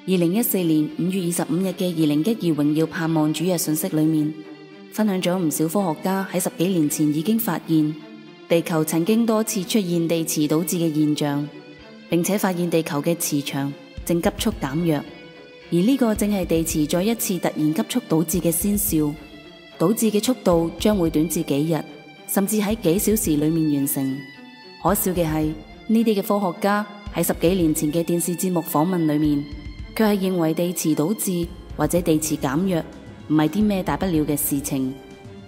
2014年5月25日嘅2012榮耀盼望主日信息裏面，分享咗唔少科學家喺10幾年前已經發現地球曾經多次出現地磁倒置嘅現象，並且發現地球嘅磁場正急速減弱，而呢個正係地磁再一次突然急速倒置嘅先兆。倒置嘅速度將會短至幾日，甚至喺幾小時裏面完成。可笑嘅係，呢啲嘅科學家喺10幾年前嘅電視節目訪問裏面，卻係認為地磁倒置或者地磁減弱唔係啲咩大不了嘅事情，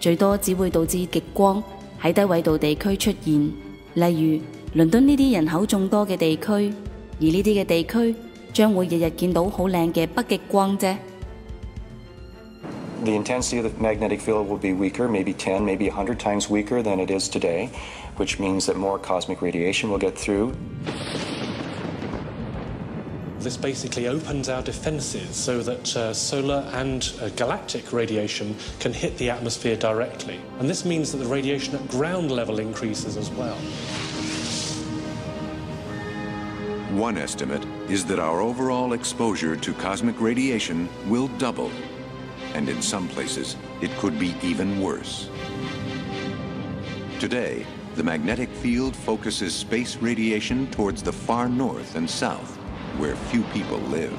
最多只會導致極光喺低緯度地區出現，例如倫敦呢啲人口眾多嘅地區，而呢啲嘅地區將會日日見到好靚嘅北極光啫。The intensity of the magnetic field will be weaker, maybe 10, maybe 100 times weaker than it is today, which means that more cosmic radiation will get through. This basically opens our defenses so that solar and galactic radiation can hit the atmosphere directly. And this means that the radiation at ground level increases as well. One estimate is that our overall exposure to cosmic radiation will double, and in some places it could be even worse. Today, the magnetic field focuses space radiation towards the far north and south, where few people live.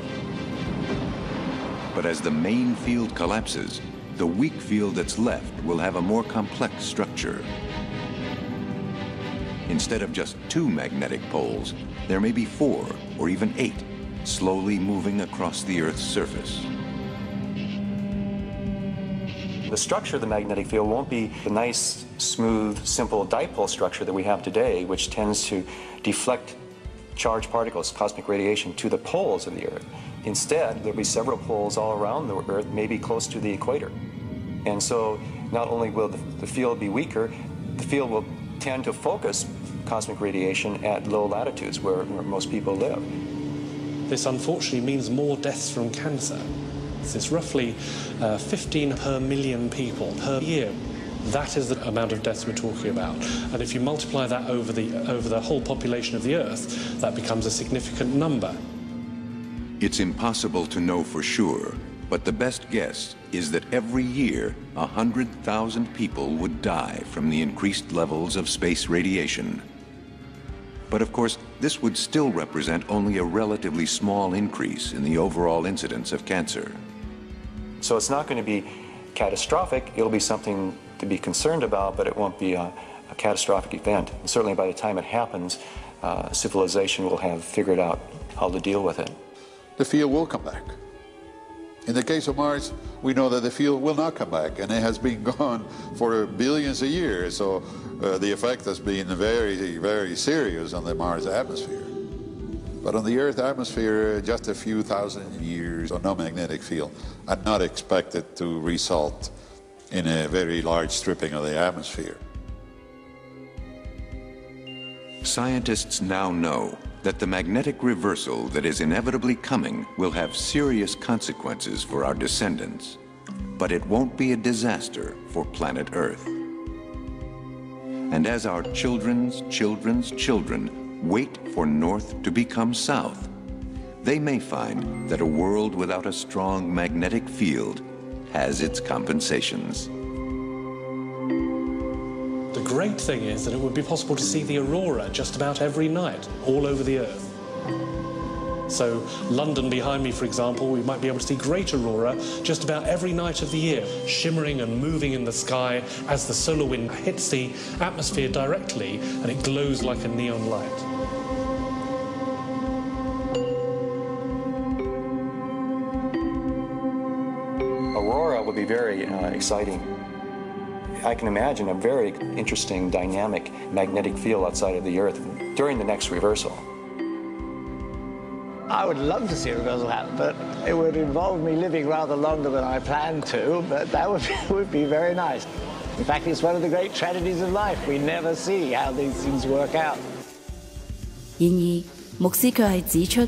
But as the main field collapses, the weak field that's left will have a more complex structure. Instead of just 2 magnetic poles, there may be 4 or even 8, slowly moving across the Earth's surface. The structure of the magnetic field won't be the nice, smooth, simple dipole structure that we have today, which tends to deflect charged particles, cosmic radiation, to the poles of the Earth. Instead, there'll be several poles all around the Earth, maybe close to the equator. And so not only will the field be weaker, the field will tend to focus cosmic radiation at low latitudes where most people live. This unfortunately means more deaths from cancer. It's roughly 15 per million people per year. That is the amount of deaths we're talking about. And if you multiply that over the whole population of the Earth, that becomes a significant number. It's impossible to know for sure, but the best guess is that every year 100,000 people would die from the increased levels of space radiation. But of course, this would still represent only a relatively small increase in the overall incidence of cancer. So it's not going to be catastrophic. It'll be something to be concerned about, but it won't be a catastrophic event. And certainly by the time it happens, civilization will have figured out how to deal with it. The field will come back. In the case of Mars, we know that the field will not come back, and it has been gone for billions of years, so the effect has been very, very serious on the Mars atmosphere. But on the Earth atmosphere, just a few thousand years of no magnetic field are not expected to result in a very large stripping of the atmosphere. Scientists now know that the magnetic reversal that is inevitably coming will have serious consequences for our descendants, but it won't be a disaster for planet Earth. And as our children's children's children wait for north to become south, they may find that a world without a strong magnetic field has its compensations. The great thing is that it would be possible to see the aurora just about every night, all over the Earth. So London behind me, for example, we might be able to see great aurora just about every night of the year, shimmering and moving in the sky as the solar wind hits the atmosphere directly and it glows like a neon light. Aurora will be very exciting. I can imagine a very interesting, dynamic magnetic field outside of the Earth during the next reversal. I would love to see a reversal happen, but it would involve me living rather longer than I planned to, but that would be very nice. In fact, it's one of the great tragedies of life. We never see how these things work out. 然而，牧師卻係指出，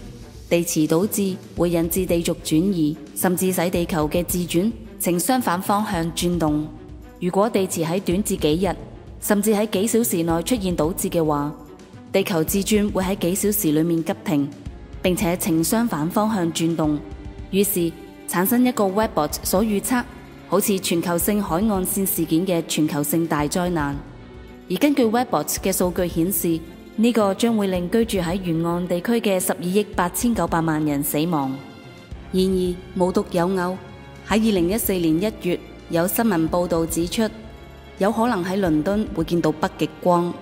地磁倒置會引致地軸轉移，甚至使地球嘅自轉呈相反方向轉動。如果地磁喺短至幾日，甚至喺幾小時內出現倒置嘅話，地球自轉會喺幾小時裡面急停。並且呈相反方向轉動，於是產生一個 Webbot 所預測好似全球性海岸線事件嘅全球性大災難。而根據 Webbot 嘅數據顯示，呢個將會令居住喺沿岸地區嘅12億8900萬人死亡。然而無獨有偶，喺2014年1月有新聞報導指出，有可能喺倫敦會見到北極光。